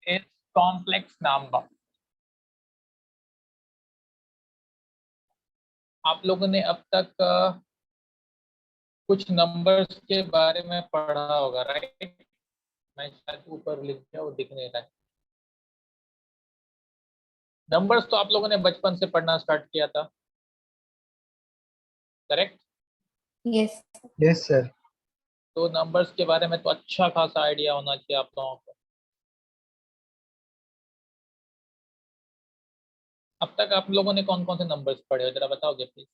is complex number. आप लोगों ने अब तक कुछ नंबर्स के बारे में पढ़ा होगा, राइट? मैं शायद ऊपर लिख दिया, वो दिख नहीं रहा है। नंबर्स तो आप लोगों ने बचपन से पढ़ना स्टार्ट किया था, करेक्ट? Yes yes sir. तो नंबर्स के बारे में तो अच्छा खासा आइडिया होना चाहिए आप लोगों को। अब तक आप लोगों ने कौन कौन से नंबर्स पढ़े हो, जरा बताओगे प्लीज?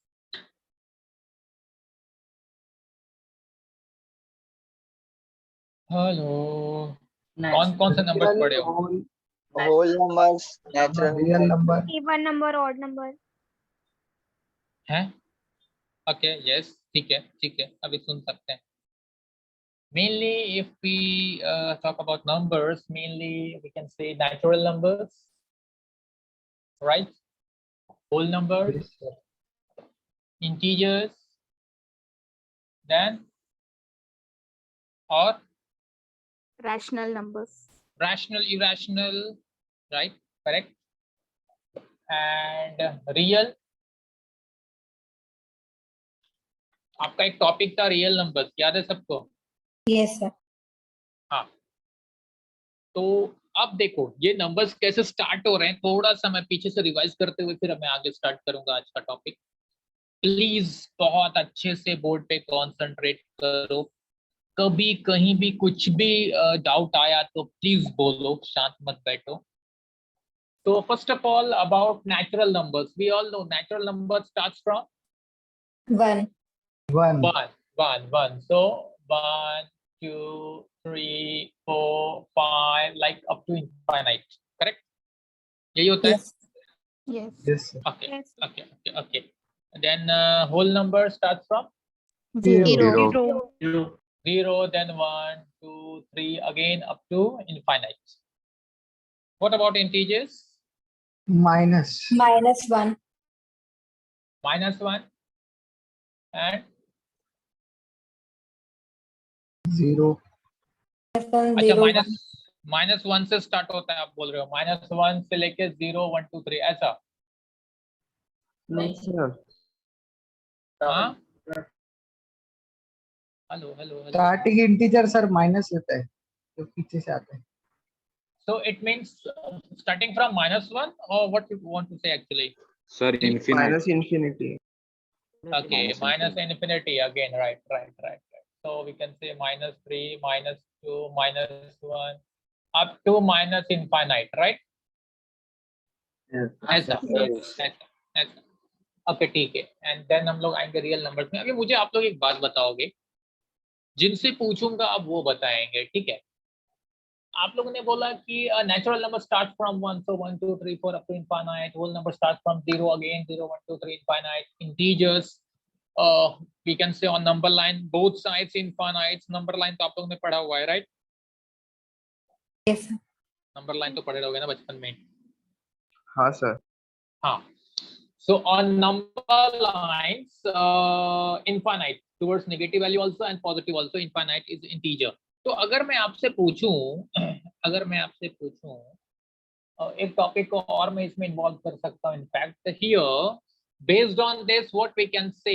हेलो, कौन कौन से नंबर्स पढ़े हो? Whole numbers, natural real number, even number, odd number. हैं? ओके, यस, ठीक है ठीक है, अभी सुन सकते हैं। Mainly, if we talk about numbers, mainly we can say natural numbers, right? Whole numbers, yes sir. integers, then or rational numbers. rational, irrational, right? Correct. And real. आपका एक टॉपिक था रियल नंबर्स, याद है सबको? Yes sir. हाँ, तो अब देखो ये नंबर्स कैसे स्टार्ट हो रहे हैं, थोड़ा सा मैं पीछे से रिवाइज करते हुए फिर मैं आगे स्टार्ट करूंगा आज का टॉपिक। प्लीज बहुत अच्छे से बोर्ड पे कॉन्सेंट्रेट करो, कभी कहीं भी कुछ भी डाउट आया तो प्लीज बोलो, शांत मत बैठो। तो first of all about natural numbers, we all know natural number starts from one. one. So 1, 2, 3, 4, 5, like up to infinite, correct? यही होता है? Yes Yes sir. Okay. Then whole number starts from zero. 0, then 1, 2, 3, again up to infinite. What about integers? Minus -1। -1 and 0. अच्छा, -1 से start होता है, आप बोल रहे हो -1 से लेके 0, 1, 2, 3 ऐसा? नहीं सर। हाँ, hello. Starting integer sir minus होता है, जो पीछे से आता है। So it means starting from -1, or what you want to say actually? Sir, infinite. Minus infinity. Okay, minus infinity again, right. So we can say -3, -2, -1, up to minus infinite, right? ऐसा। Okay, ठीक है। And then हम लोग आएंगे real numbers में। अभी मुझे आप लोग एक बात बताओगे, जिनसे पूछूंगा अब वो बताएंगे, ठीक है? आप लोगों ने बोला कि natural number start from 1, so 1, 2, 3, 4 up to infinite. Whole number starts from 0 again, 0, 1, 2, 3 infinite. Integers, we can say on number line both sides infinite. Number line तो आप लोगों ने पढ़ा हुआ है, right? Yes sir. Number line तो पढ़े रहोगे ना बचपन में? हाँ सर। हाँ, so on number lines, infinite towards negative value also and positive also, infinite is integer. तो अगर मैं आपसे पूछूं एक टॉपिक को और मैं इसमें इन्वॉल्व कर सकता हूँ, in fact here based on this what we can say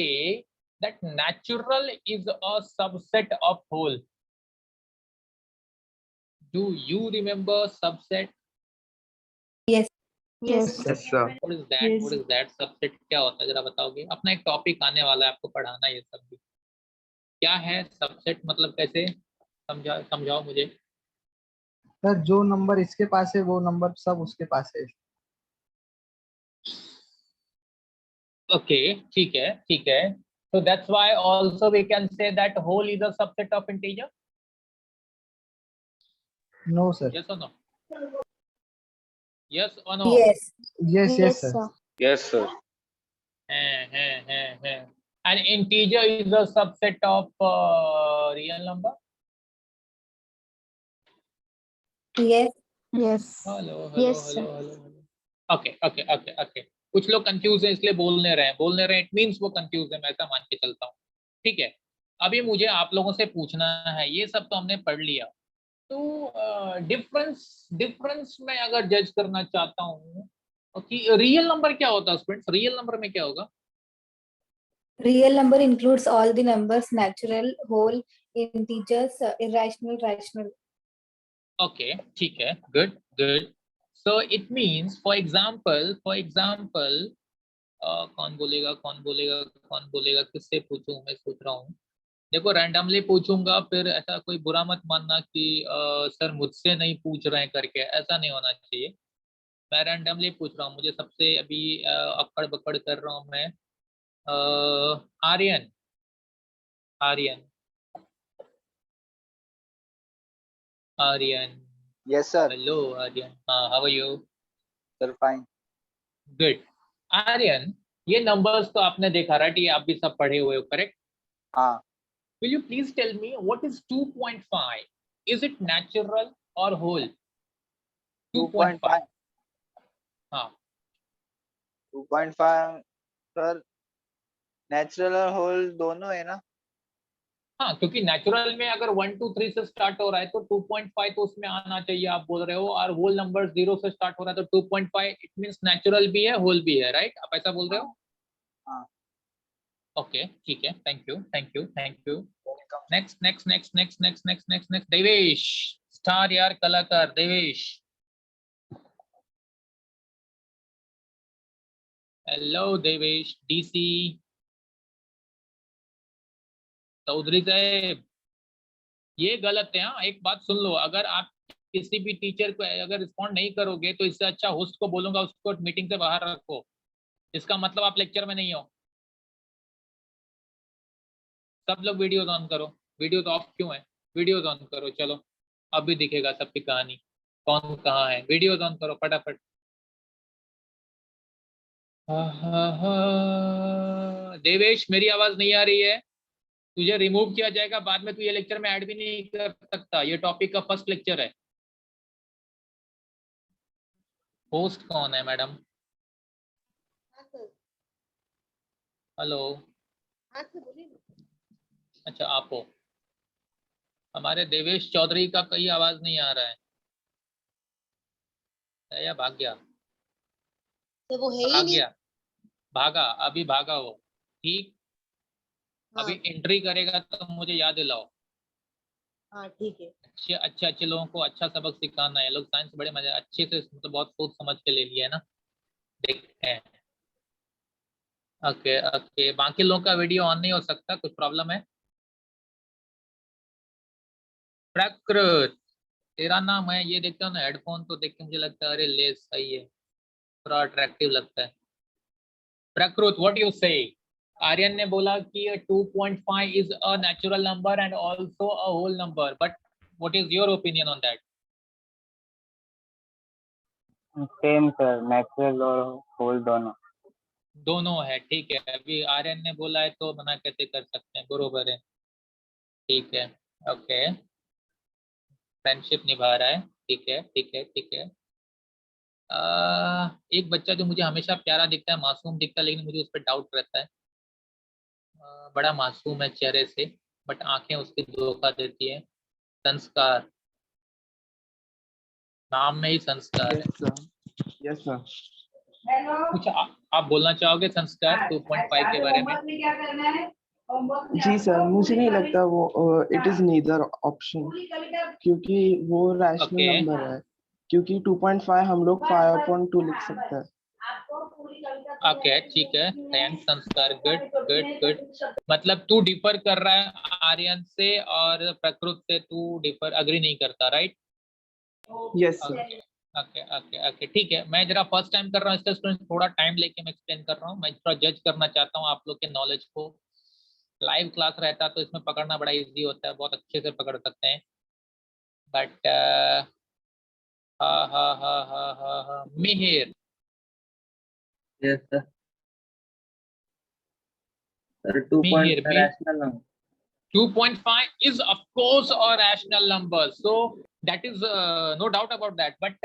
that natural is a subset of whole. Do you remember subset? Yes Yes sir. What is that subset? क्या होता है जरा बताओगे? अपना एक टॉपिक आने वाला है, आपको पढ़ाना ये सब भी। क्या है सबसेट, मतलब कैसे समझाओ मुझे। सर जो नंबर इसके पास है वो नंबर सब उसके पास है। ओके, ठीक है। So that's why also we can say that whole is a subset of integer. No sir. Yes or no? Yes or no? Yes sir. Yes, sir. And integer is a subset of real number. Yes. Hello. Yes, sir. Okay. कुछ लोग confuse हैं इसलिए बोलने रहे, it means वो confuse है, मैं ऐसा मान के चलता हूँ, ठीक है? अभी मुझे आप लोगों से पूछना है, ये सब तो हमने पढ़ लिया, तो डिफरेंस डिफरेंस में अगर जज करना चाहता हूँ कि रियल नंबर क्या होता है स्टूडेंट्स, रियल नंबर में क्या होगा? Real number includes all the numbers, natural, whole, integers, irrational, rational. Okay ठीक है, good good. So it means for example कौन बोलेगा कौन बोलेगा कौन बोलेगा, किससे पूछूं, मैं सोच रहा हूँ. देखो रैंडमली पूछूंगा, फिर ऐसा कोई बुरा मत मानना कि सर मुझसे नहीं पूछ रहे हैं करके, ऐसा नहीं होना चाहिए. मैं रैंडमली पूछ रहा हूँ, मुझे सबसे अभी अक्कड़ बक्कड़ कर रहा हूँ मैं. Aryan, Aryan, Aryan. Yes, sir. Hello Aryan, हाँ, how are you? Sir, fine. Good. Aryan, ये नंबर्स तो आपने देखा राइट, ये आप भी सब पढ़े हुए हो करेक्ट? हाँ. Will you please tell me what is 2.5? Is it natural or whole? 2.5. 2.5. हाँ 2.5 सर नेचुरल और होल दोनों है ना. हाँ, क्योंकि नेचुरल में अगर 1 2 3 से स्टार्ट हो रहा है तो 2.5 तो उसमें आना चाहिए आप बोल रहे हो, और होल नंबर 0 से स्टार्ट हो रहा है तो 2.5 इट मींस नेचुरल भी है होल भी है, राइट? आप ऐसा बोल रहे हो? हाँ. ओके ठीक है, thank you thank you thank you. Welcome. Next next next next next next next next Devesh, star यार कलाकार देवेश. हेलो देवेश, डीसी चौधरी साहब, ये गलत है. हाँ, एक बात सुन लो, अगर आप किसी भी टीचर को अगर रिस्पॉन्ड नहीं करोगे तो इससे अच्छा होस्ट को बोलूंगा उसको मीटिंग से बाहर रखो. इसका मतलब आप लेक्चर में नहीं हो. सब लोग वीडियोस ऑन करो. वीडियोस ऑफ क्यों है? वीडियोस ऑन करो. चलो अब भी दिखेगा सबकी कहानी कौन कहाँ है. वीडियोस ऑन करो फटाफट. देवेश, मेरी आवाज नहीं आ रही है? तुझे रिमूव किया जाएगा बाद में, तू ये लेक्चर में ऐड भी नहीं कर सकता. ये टॉपिक का फर्स्ट लेक्चर है. होस्ट कौन है मैडम? हेलो. अच्छा आप हो. हमारे देवेश चौधरी का कहीं आवाज नहीं आ रहा है या भाग गया? तो वो है ही भाग नहीं. गया, भागा, अभी भागा वो. ठीक, हाँ. अभी एंट्री करेगा तो मुझे याद दिलाओ. हाँ ठीक है. अच्छे अच्छे अच्छे लोगों को अच्छा सबक सिखाना है. लोग साइंस बड़े मजे अच्छे से मतलब बहुत सोच समझ के ले लिया है ना. देखते हैं. ओके ओके, बाकी लोगों का वीडियो ऑन नहीं हो सकता, कुछ प्रॉब्लम है? प्रकृत, तेरा नाम है, ये देखता हूँ ना हेडफोन तो देख के मुझे लगता है अरे ले सही है, थोड़ा अट्रैक्टिव लगता है. प्रकृत, व्हाट यू से? आर्यन ने बोला कि 2.5 is a natural number and also a whole number, but what is your opinion on that? Same sir, natural और होल दोनों. दोनों है, ठीक है. अभी आर्यन ने बोला है तो मना कैसे कर सकते हैं, बरोबर है. ठीक है, ओके, फ्रेंडशिप निभा रहा है. ठीक है ठीक है ठीक है. एक बच्चा जो मुझे हमेशा प्यारा दिखता है, मासूम दिखता है, लेकिन मुझे उस पर डाउट रहता है. बड़ा मासूम है चेहरे से, बट आंखें उसकी धोखा देती है. संस्कार, नाम में ही संस्कार है. Yes, sir. Yes, sir. कुछ आप बोलना चाहोगे संस्कार 2.5 के बारे में? जी सर, मुझे नहीं लगता वो इट इज नीदर ऑप्शन, क्योंकि वो रैशनल Okay. नंबर है. क्योंकि 2.5 हम लोग 5/2 लिख सकते हैं. ओके ठीक है, थैंक्स संस्कार, गुड गुड गुड. मतलब तू डिफर कर रहा है आर्यन से और प्रकृत से, तू डिफर अग्री नहीं करता, right? Yes sir. Okay okay okay ठीक है. मैं जरा फर्स्ट टाइम कर रहा हूँ इसका स्टूडेंट, थोड़ा टाइम लेके मैं एक्सप्लेन कर रहा हूँ. मैं थोड़ा जज करना चाहता हूँ आप लोग के नॉलेज को. लाइव क्लास रहता तो इसमें पकड़ना बड़ा इजी होता है, बहुत अच्छे से पकड़ सकते हैं. But Mihir, yes sir. Sir 2.5 Mihir भी rational number. 2.5 is of course a rational number, so that is no doubt about that, but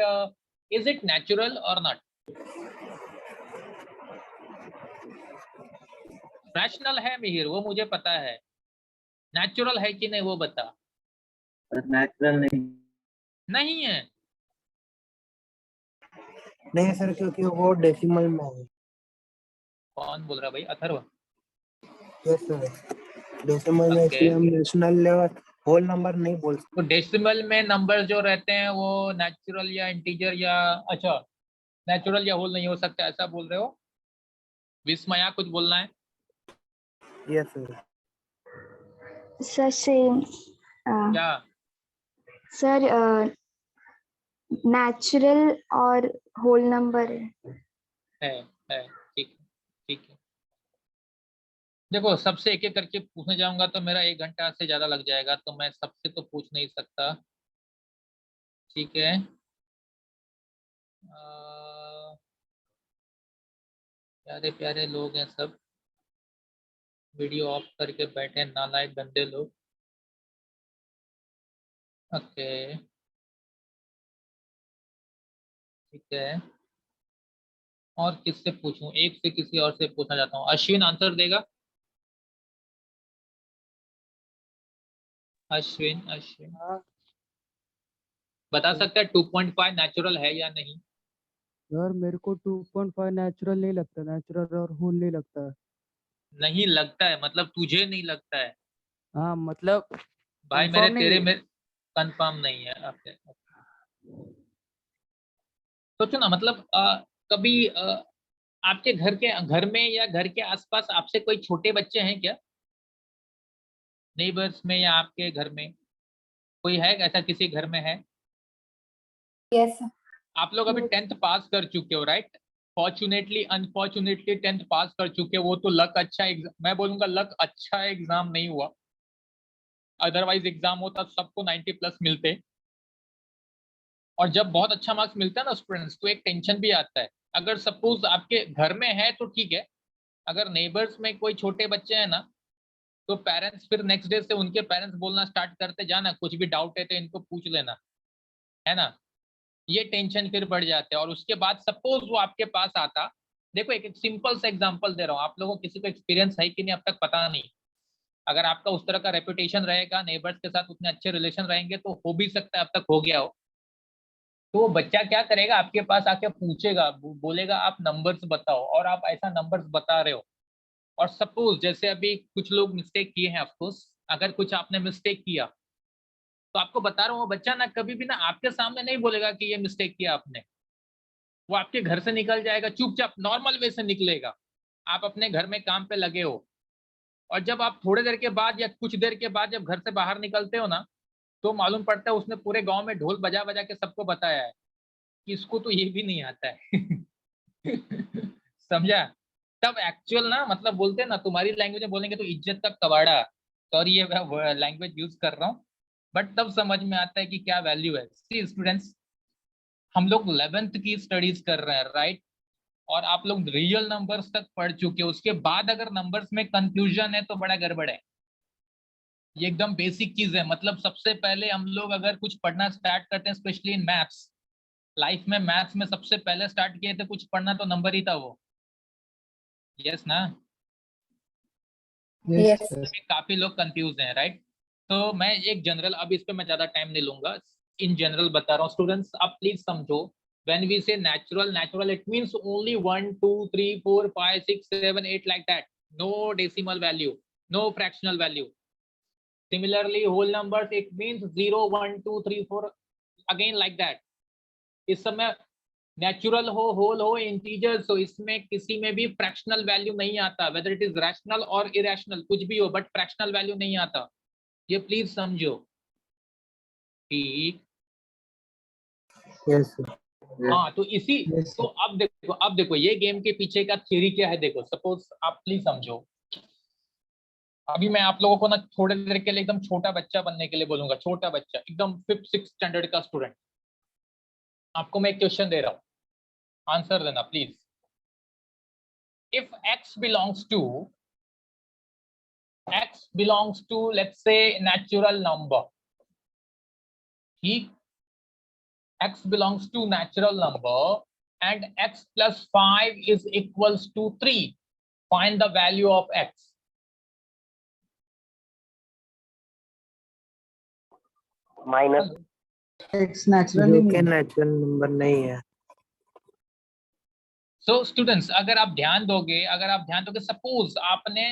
is it natural or not? Rational है मिहिर, वो मुझे पता है. नेचुरल है कि नहीं वो बता. नेचुरल नहीं. नहीं है। नहीं सर, क्योंकि वो डेसिमल में है। कौन बोल रहा भाई? अथर्व? यस सर, डेसिमल में, ओके, इसलिए हम नेशनल लेवल होल नंबर नहीं बोल सकते। तो डेसिमल में नंबर जो रहते हैं वो नेचुरल या इंटीजर या, अच्छा, नेचुरल या होल नहीं हो सकता, ऐसा बोल रहे हो? विस्मया कुछ बोलना है? Yes sir. सर सेम क्या? सर नेचुरल और होल नंबर है। है, ठीक है, ठीक है। देखो, सबसे एक एक करके पूछने जाऊंगा तो मेरा 1 घंटा से ज्यादा लग जाएगा, तो मैं सबसे तो पूछ नहीं सकता। ठीक है। प्यारे प्यारे लोग हैं सब, वीडियो ऑफ करके बैठे हैं, नालायक गंदे लोग। ओके, ठीक है। और किससे पूछूं? एक से किसी और से पूछना चाहता हूँ। अश्विन आंसर देगा? अश्विन, अश्विन हाँ बता सकता है 2.5 नेचुरल है या नहीं? सर, मेरे को 2.5 नेचुरल नहीं लगता, नेचुरल और होल नहीं लगता। नहीं लगता है मतलब तुझे नहीं लगता है? हाँ मतलब भाई मेरे कंफर्म नहीं तेरे है। में कंफर्म नहीं है। ओके, सोचो ना, मतलब कभी आपके घर में या घर के आसपास आपसे कोई छोटे बच्चे हैं क्या? नेबर्स में या आपके घर में कोई है? ऐसा किसी घर में है? Yes. आप लोग अभी Yes. 10th पास कर चुके हो, राइट? फॉर्चुनेटली अनफॉर्चुनेटली 10th पास कर चुके हो, वो तो लक अच्छा मैं बोलूंगा लक अच्छा एग्जाम नहीं हुआ, अदरवाइज एग्जाम होता सबको 90+ मिलते। और जब बहुत अच्छा मार्क्स मिलता है ना स्टूडेंट्स, तो एक टेंशन भी आता है। अगर सपोज आपके घर में है तो ठीक है, अगर नेबर्स में कोई छोटे बच्चे हैं ना, तो पेरेंट्स फिर नेक्स्ट डे से उनके पेरेंट्स बोलना स्टार्ट करते, जाना कुछ भी डाउट है तो इनको पूछ लेना, है ना? ये टेंशन फिर बढ़ जाते हैं। और उसके बाद सपोज वो आपके पास आता, देखो एक सिंपल सा एग्जांपल दे रहा हूँ, आप लोगों को किसी को एक्सपीरियंस है कि नहीं अब तक पता नहीं। अगर आपका उस तरह का रेपुटेशन रहेगा, नेबर्स के साथ उतने अच्छे रिलेशन रहेंगे, तो हो भी सकता है अब तक हो गया हो। तो वो बच्चा क्या करेगा, आपके पास आके पूछेगा, बोलेगा आप नंबर्स बताओ, और आप ऐसा नंबर्स बता रहे हो। और सपोज जैसे अभी कुछ लोग मिस्टेक किए हैं, ऑफकोर्स अगर कुछ आपने मिस्टेक किया, तो आपको बता रहा हूँ, वो बच्चा ना कभी भी ना आपके सामने नहीं बोलेगा कि ये मिस्टेक किया आपने। वो आपके घर से निकल जाएगा, चुपचाप नॉर्मल वे से निकलेगा। आप अपने घर में काम पे लगे हो, और जब आप थोड़ी देर के बाद या कुछ देर के बाद जब घर से बाहर निकलते हो ना, तो मालूम पड़ता है उसने पूरे गांव में ढोल बजा बजा के सबको बताया है कि इसको तो ये भी नहीं आता है। समझा? तब एक्चुअल ना, मतलब बोलते हैं ना, तुम्हारी लैंग्वेज में बोलेंगे तो इज्जत का कबाड़ा, सॉरी ये लैंग्वेज यूज कर रहा हूँ, बट तब समझ में आता है कि क्या वैल्यू है। सी स्टूडेंट्स, हम लोग 11th की स्टडीज कर रहे हैं, राइट? और आप लोग रियल नंबर्स तक पढ़ चुके हो, उसके बाद अगर नंबर्स में कंफ्यूजन है तो बड़ा गड़बड़ है। ये एकदम बेसिक चीज है। मतलब सबसे पहले हम लोग अगर कुछ पढ़ना स्टार्ट करते हैं, स्पेशली इन मैथ्स, लाइफ में मैथ्स में सबसे पहले स्टार्ट किए थे कुछ पढ़ना तो नंबर ही था वो। यस ना? Yes Yes. सर। काफी लोग कंफ्यूज हैं, राइट? तो मैं एक जनरल, अब इस पे मैं ज्यादा टाइम नहीं लूंगा, इन जनरल बता रहा हूँ स्टूडेंट्स, आप प्लीज समझो। When we say natural, natural it means only 1 2 3 4 5 6 7 8 like that, no decimal value, no fractional value. Similarly whole numbers it means 0 1 2 3 4 again like that. इस समय नेचुरल हो, होल हो, इंटीजर्स हो, इसमें किसी में भी फ्रैक्शनल वैल्यू नहीं आता, वेदर इट इज रैशनल और इरेशनल कुछ भी हो, बट फ्रैक्शनल वैल्यू नहीं आता। ये प्लीज समझो, ठीक? Yes sir. हाँ, तो इसी, यस तो सर। अब देखो ये गेम के पीछे का थ्योरी क्या है। देखो सपोज आप प्लीज समझो, अभी मैं आप लोगों को ना थोड़ी देर के लिए एकदम छोटा बच्चा बनने के लिए बोलूंगा, छोटा बच्चा एकदम 5th 6th स्टैंडर्ड का स्टूडेंट। आपको मैं एक क्वेश्चन दे रहा हूँ, आंसर देना please. If x belongs to let's say natural number, ठीक? x belongs to natural number and x plus 5 is equals to 3, find the value of x. Minus x naturally जो कि natural number नहीं है। So students, अगर आप ध्यान दोगे suppose आपने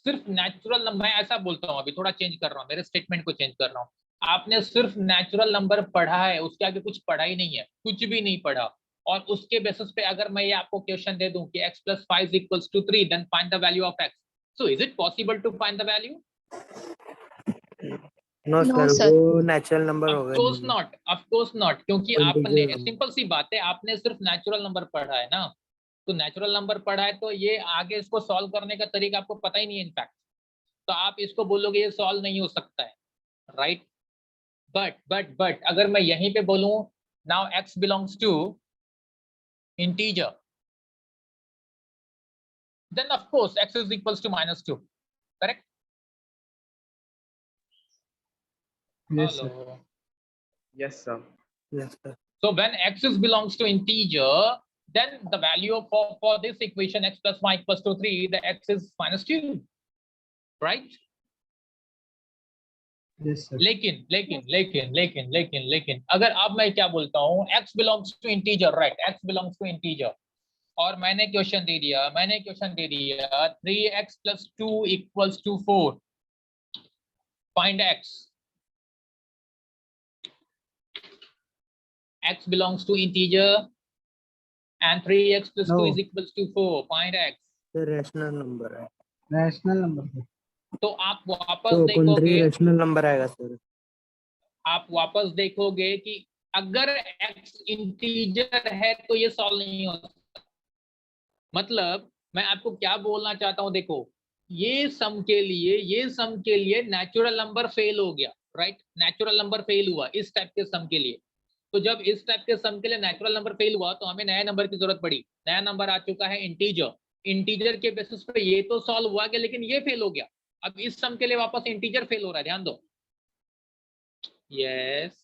सिर्फ नेचुरल नंबर, मैं ऐसा बोलता हूँ, अभी थोड़ा चेंज कर रहा हूँ, मेरे स्टेटमेंट को चेंज कर रहा हूँ। आपने सिर्फ नेचुरल नंबर पढ़ा है, उसके आगे कुछ पढ़ा ही नहीं है, कुछ भी नहीं पढ़ा, और उसके बेसिस पे अगर मैं ये आपको क्वेश्चन दे दूं कि x + 5 = 3, then find the value of x, so is it possible to find the value? No No, sir, sir. वो natural number of course not, क्योंकि वो आपने, integer number। सिंपल सी बात है, आपने सिर्फ नेचुरल नंबर पढ़ा है ना, तो नेचुरल नंबर पढ़ा है तो ये आगे इसको सॉल्व करने का तरीका आपको पता ही नहीं है इनफैक्ट, तो आप इसको बोलोगे ये सॉल्व नहीं हो सकता है, राइट? बट अगर मैं यहीं पे बोलूं now x belongs to integer, then of course x is equals to -2, correct? Yes, sir. Hello. Yes, sir. Yes, sir. So when x is belongs to integer, then the value of for this equation x + 5 = 3, the x is -2, right? Yes, sir. लेकिन अगर अब मैं क्या बोलता हूँ, x belongs to integer, right? x belongs to integer, और मैंने question दे दिया 3x + 2 = 4, find x. X belongs to integer and 3x + 2 No. is equals to 4, find x. ये रैशनल नंबर है, रैशनल नंबर है। तो आप वापस तो 3 देखोगे, रैशनल नंबर आएगा सर। आप वापस देखोगे कि अगर x इंटीजर है तो ये सॉल्व नहीं हो सकता। मतलब मैं आपको क्या बोलना चाहता हूं, देखो ये सम के लिए नेचुरल नंबर फेल हो गया, राइट? नेचुरल नंबर फेल हुआ इस टाइप के सम के लिए। तो जब इस टाइप के सम के लिए नेचुरल नंबर फेल हुआ तो हमें नया नंबर की जरूरत पड़ी। नया नंबर आ चुका है इंटीजर, इंटीजर के बेसिस पे ये तो सॉल्व हुआ गया, लेकिन ये फेल हो गया। अब इस सम के लिए वापस इंटीजर फेल हो रहा है, ध्यान दो। Yes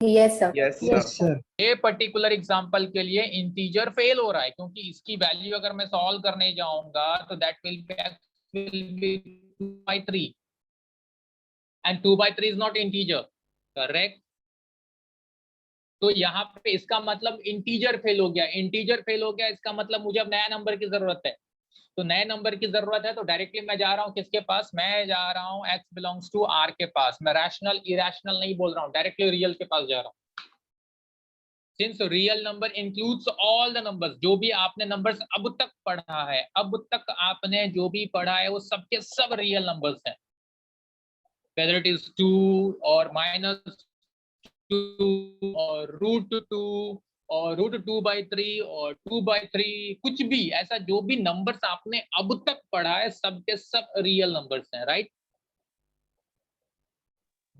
Yes, sir. Yes, sir. Yes, sir. ये पर्टिकुलर एग्जांपल के लिए इंटीजर फेल हो रहा है, क्योंकि इसकी वैल्यू अगर मैं सॉल्व करने जाऊंगा तो that will B 2/3 and 2/3 is not integer, correct? तो यहाँ पे इसका मतलब इंटीजर फेल हो गया, इसका मतलब मुझे अब नया नंबर की जरूरत है। तो नए नंबर की जरूरत है तो डायरेक्टली मैं जा रहा हूँ किसके पास? मैं जा रहा हूँ x बिलोंग्स टू r के पास। मैं रैशनल इरेशनल नहीं बोल रहा हूँ, डायरेक्टली रियल के पास जा रहा हूँ। Since real number includes all the numbers, जो भी आपने नंबर्स अब तक पढ़ा है, अब तक आपने जो भी पढ़ा है वो सबके सब रियल नंबर्स हैं, whether it is 2 और -2 और √2 और √2/3 और 2/3, कुछ भी ऐसा जो भी नंबर्स आपने अब तक पढ़ा है सबके सब रियल नंबर्स हैं, right?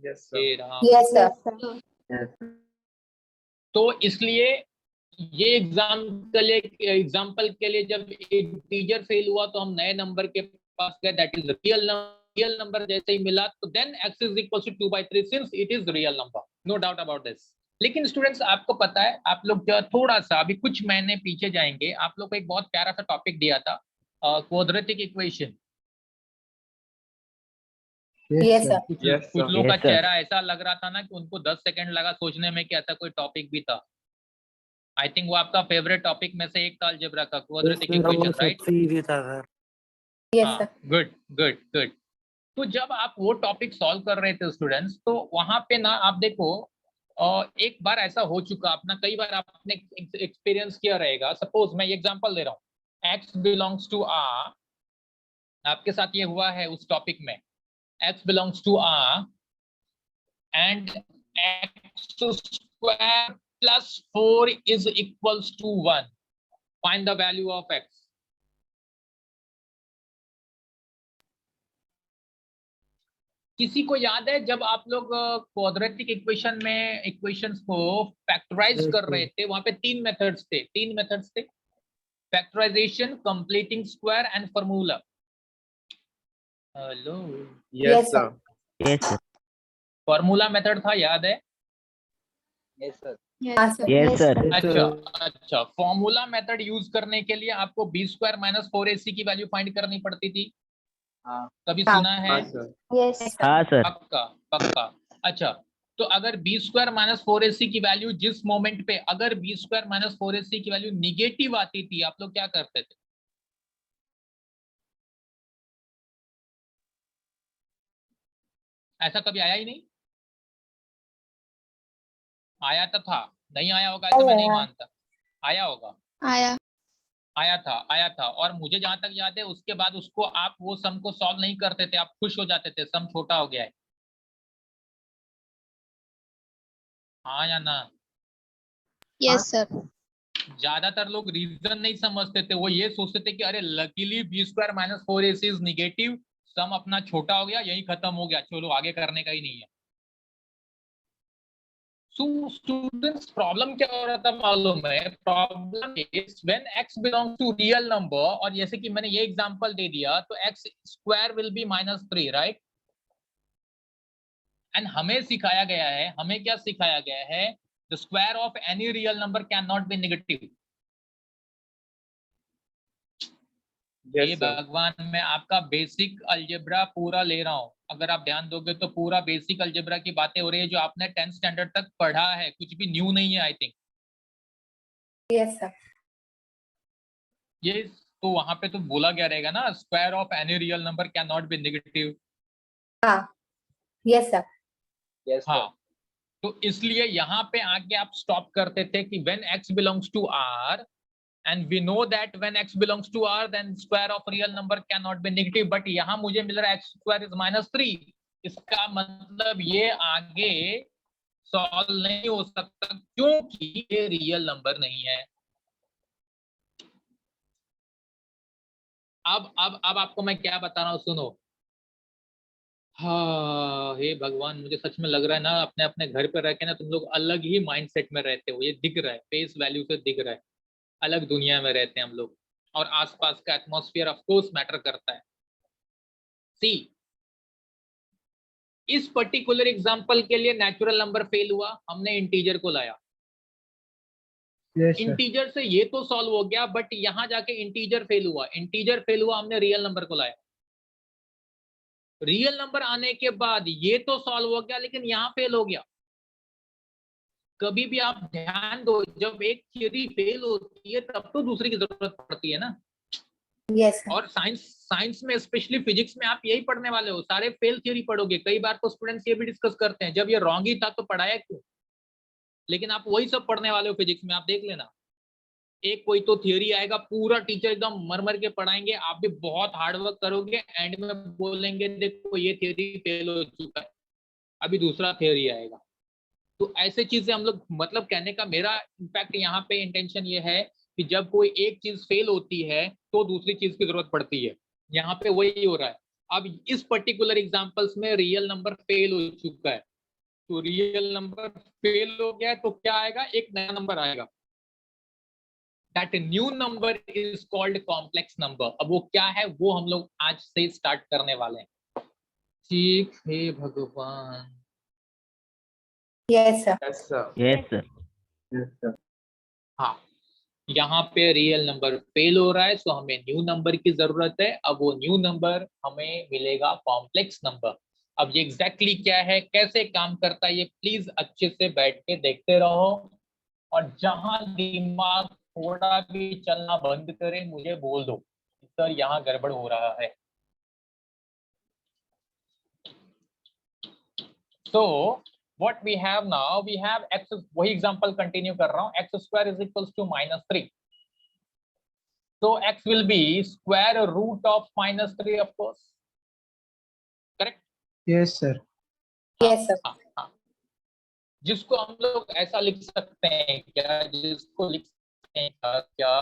Yes, sir. Yes, sir. तो इसलिए ये एग्जाम्पल के लिए जब इंटीजर फेल हुआ तो हम नए नंबर के पास गए, दैट इज रियल नंबर। जैसे ही मिला तो then x is equal to 2/3 since it is real number, no doubt about this. लेकिन स्टूडेंट्स आपको पता है, आप लोग थोड़ा सा अभी कुछ महीने पीछे जाएंगे, आप लोग को एक बहुत प्यारा सा टॉपिक दिया था, quadratic equation. Yes, sir. Yes, कुछ sir. लोगों का Yes, sir. चेहरा ऐसा लग रहा था ना कि उनको 10 सेकंड लगा सोचने में कि ऐसा कोई टॉपिक भी था। आई थिंक वो आपका फेवरेट टॉपिक में से एक था अलजेब्रा का, क्वाड्रेटिक इक्वेशन, राइट? सबसे इजी था सर। Yes, sir. गुड। तो जब आप वो टॉपिक सॉल्व कर रहे थे स्टूडेंट्स, तो वहां पे ना आप देखो, एक बार ऐसा हो चुका अपना, कई बार आपने एक्सपीरियंस किया रहेगा। सपोज मैं ये एग्जांपल दे रहा हूँ, x बिलोंग्स टू r, आपके साथ ये हुआ है उस टॉपिक में, x belongs to r and x² + 4 is equals to 1, find the value of x। किसी को याद है जब आप लोग क्वाड्रेटिक इक्वेशन में इक्वेशंस को फैक्टराइज कर रहे थे, वहां पे तीन मेथड्स थे, factorization, completing square and formula. Hello, Yes, sir. Yes, sir. Formula method था, याद है? Yes, sir. Yes, sir. Yes, sir. अच्छा, फॉर्मूला मेथड यूज करने के लिए आपको b² - 4ac की वैल्यू फाइंड करनी पड़ती थी। हाँ। कभी हाँ। सुना है? हाँ, sir. Yes. हाँ सर। पक्का। अच्छा, तो अगर बी स्क्वायर माइनस 4ac की वैल्यू जिस मोमेंट पे अगर बी स्क्वायर माइनस 4ac की वैल्यू निगेटिव आती थी, आप लोग क्या करते थे? ऐसा कभी आया ही नहीं? आया तो था, नहीं आया होगा ऐसा मैं नहीं मानता, आया होगा। आया था और मुझे जहां तक याद है उसके बाद उसको आप वो सम को सॉल्व नहीं करते थे, आप खुश हो जाते थे, सम छोटा हो गया है। हाँ या ना? Yes sir. ज्यादातर लोग रीजन नहीं समझते थे, वो ये सोचते थे कि अरे luckily B square minus 4ac is negative, sum अपना छोटा हो गया, यही खत्म हो गया, चलो आगे करने का ही नहीं है। So students प्रॉब्लम क्या हो रहा था मालूम है? Problem is when x belongs to real number, और जैसे कि मैंने ये एग्जांपल दे दिया तो x square will be -3, right? And हमें सिखाया गया है, हमें क्या सिखाया गया है? The square of any real number can not be negative. ये भगवान, मैं आपका बेसिक अलजेब्रा पूरा ले रहा हूँ, अगर आप ध्यान दोगे तो पूरा बेसिक अलजेब्रा की बातें हो रही है जो आपने 10th स्टैंडर्ड तक पढ़ा है, कुछ भी न्यू नहीं है आई थिंक। Yes sir. ये तो वहां पे तो बोला गया रहेगा ना, square of any real number can not be negative. हाँ यस सर। हाँ, तो इसलिए यहाँ पे आके आप स्टॉप करते थे कि when x belongs to r and we know that when x belongs to r then square of real number cannot be negative, but यहाँ मुझे मिल रहा है x square is -3, इसका मतलब ये आगे सॉल्व नहीं हो सकता क्योंकि ये रियल नंबर नहीं है। अब आपको मैं क्या बता रहा हूँ, सुनो। हाँ, हे भगवान, मुझे सच में लग रहा है ना अपने अपने घर पे रह के ना तुम लोग अलग ही माइंडसेट में रहते हो, ये दिख रहा है, फेस वैल्यू से दिख रहा है, अलग दुनिया में रहते हैं हम लोग, और आसपास का एटमॉस्फेयर ऑफ कोर्स मैटर करता है। सी, इस पर्टिकुलर एग्जांपल के लिए नेचुरल नंबर फेल हुआ, हमने इंटीजर को लाया। इंटीजर से ये तो सॉल्व हो गया, बट यहां जाके इंटीजर फेल हुआ, हमने रियल नंबर को लाया। रियल नंबर आने के बाद ये तो सॉल्व हो गया, लेकिन यहां फेल हो गया। कभी भी आप ध्यान दो, जब एक थ्योरी फेल होती है तब तो दूसरी की जरूरत पड़ती है ना। यस और साइंस में स्पेशली फिजिक्स में आप यही पढ़ने वाले हो, सारे फेल थ्योरी पढ़ोगे। कई बार तो स्टूडेंट्स ये भी डिस्कस करते हैं जब ये रॉन्ग ही था तो पढ़ाया क्यों, लेकिन आप वही सब पढ़ने वाले हो फिजिक्स में। आप देख लेना, एक कोई तो थ्योरी आएगा, पूरा टीचर एकदम मर के पढ़ाएंगे, आप भी बहुत हार्डवर्क करोगे, एंड में बोलेंगे देखो ये थ्योरी फेल हो चुका है, अभी दूसरा थ्योरी आएगा। तो ऐसे चीजें हम लोग, मतलब कहने का मेरा इम्पैक्ट यहाँ पे इंटेंशन ये है कि जब कोई एक चीज फेल होती है तो दूसरी चीज की जरूरत पड़ती है, यहाँ पे वही हो रहा है। अब इस पर्टिकुलर एग्जांपल्स में रियल नंबर फेल हो चुका है, तो रियल नंबर फेल हो गया है तो क्या आएगा, एक नया नंबर आएगा। That new number is called complex number. अब वो क्या है वो हम लोग आज से स्टार्ट करने वाले हैं। ठीक है भगवान। Yes sir. Yes sir. हाँ, यहाँ पे रियल नंबर फेल हो रहा है, सो हमें न्यू नंबर की जरूरत है। अब वो न्यू नंबर हमें मिलेगा कॉम्प्लेक्स नंबर। अब ये एग्जैक्टली क्या है, कैसे काम करता है, ये प्लीज अच्छे से बैठ के देखते रहो, और जहां दिमाग थोड़ा भी चलना बंद करे मुझे बोल दो सर यहाँ गड़बड़ हो रहा है। So what we have now, we have x, वही एग्जांपल कंटिन्यू कर रहा हूँ, x square is equals to -3, so x will be square root of -3 of course, correct? Yes sir. Yes sir. हाँ, जिसको हम लोग ऐसा लिख सकते हैं क्या, जिसको लिख सकते हैं क्या,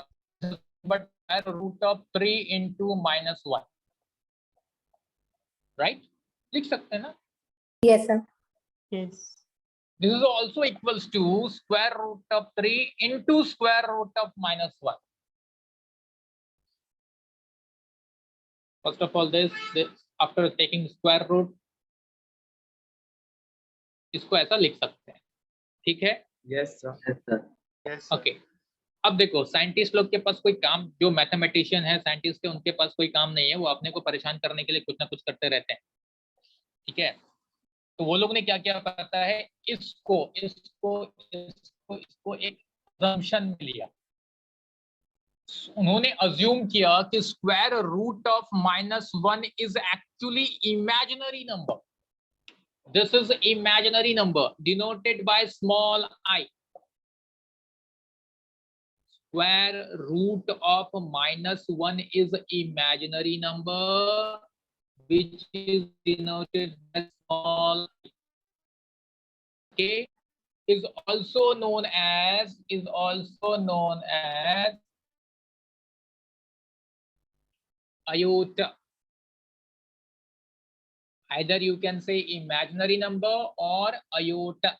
but root of 3 into -1, right? लिख सकते हैं ना? Yes sir. Yes. This is also equals to square root of 3 into square root of -1. First of all, this after taking square root, इसको ऐसा लिख सकते हैं, ठीक है? Yes sir. ओके, अब देखो साइंटिस्ट लोग के पास कोई काम, जो मैथमेटिशियन है साइंटिस्ट है, उनके पास कोई काम नहीं है, वो अपने को परेशान करने के लिए कुछ ना कुछ करते रहते हैं, ठीक है? तो वो लोग ने क्या क्या पता है, इसको इसको इसको इसको एक assumption में लिया। उन्होंने अज्यूम किया कि square root of -1 is actually imaginary number. This is imaginary number denoted by small i. Square root of -1 is imaginary number which is denoted by small I. Okay, is also known as iota. Either you can say imaginary number or iota,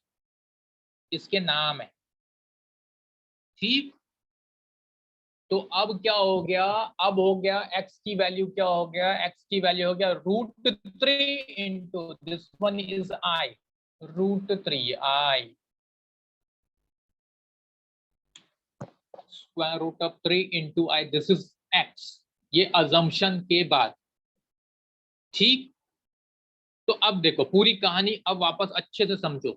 इसके नाम है। ठीक, तो अब क्या हो गया, अब हो गया x की वैल्यू क्या हो गया, x की वैल्यू हो गया √3 into this one is i, √3i, square root of 3 into i, this is x। ये अजम्पशन के बाद। ठीक, तो अब देखो पूरी कहानी, अब वापस अच्छे से समझो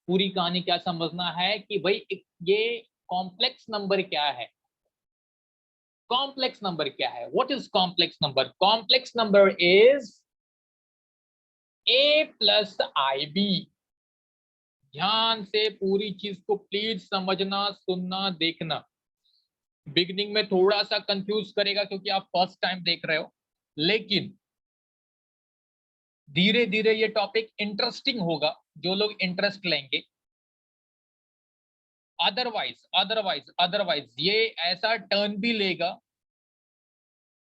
पूरी कहानी। क्या समझना है कि भाई ये कॉम्प्लेक्स नंबर क्या है, कॉम्प्लेक्स नंबर क्या है, what is complex number? Complex number is a plus ib। ध्यान से पूरी चीज को प्लीज समझना, सुनना, देखना। बिगिनिंग में थोड़ा सा कंफ्यूज करेगा क्योंकि आप फर्स्ट टाइम देख रहे हो, लेकिन धीरे धीरे ये टॉपिक इंटरेस्टिंग होगा जो लोग इंटरेस्ट लेंगे। अदरवाइज ये ऐसा टर्न भी लेगा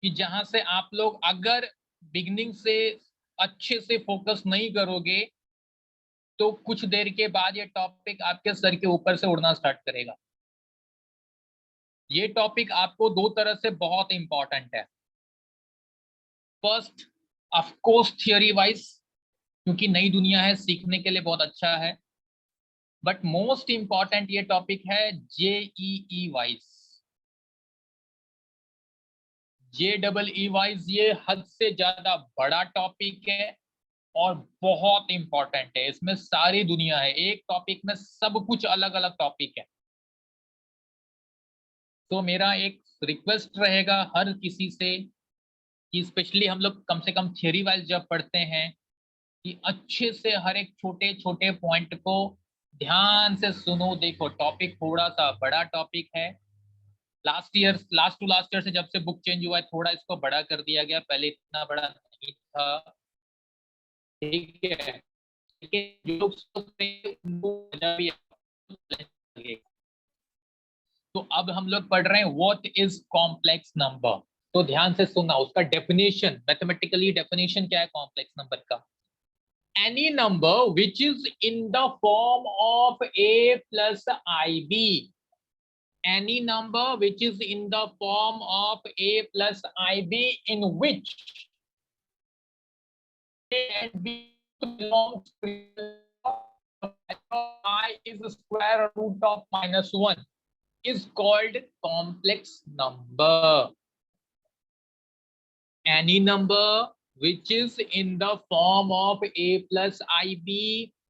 कि जहां से आप लोग अगर बिगिनिंग से अच्छे से फोकस नहीं करोगे तो कुछ देर के बाद ये टॉपिक आपके सर के ऊपर से उड़ना स्टार्ट करेगा। ये टॉपिक आपको दो तरह से बहुत इंपॉर्टेंट है। First, of course theory wise, क्योंकि नई दुनिया है, सीखने के लिए बहुत अच्छा है। बट मोस्ट इंपॉर्टेंट ये टॉपिक है जेईई वाइज। JEE वाइज ये हद से ज्यादा बड़ा टॉपिक है और बहुत इंपॉर्टेंट है। इसमें सारी दुनिया है, एक टॉपिक में सब कुछ अलग अलग टॉपिक है। तो मेरा एक रिक्वेस्ट रहेगा हर किसी से कि स्पेशली हम लोग कम से कम थियरी वाइज जब पढ़ते हैं कि अच्छे से हर एक छोटे छोटे पॉइंट को ध्यान से सुनो। देखो टॉपिक थोड़ा सा बड़ा टॉपिक है। लास्ट टू लास्ट ईयर से जब से बुक चेंज हुआ है थोड़ा इसको बड़ा कर दिया गया, पहले इतना बड़ा नहीं था। ठीक है, लेकिन जो लोग सोच रहे हैं उनको मजा भी आएगा। तो अब हम लोग पढ़ रहे हैं व्हाट इज कॉम्प्लेक्स नंबर। तो ध्यान से सुनना, उसका डेफिनेशन, मैथमेटिकली डेफिनेशन क्या है कॉम्प्लेक्स नंबर का। Any number which is in the form of a plus ib। Any number which is in the form of a plus ib in which a and b belongs to I is the square root of -1 is called complex number. Any number which is in the form of a plus ib.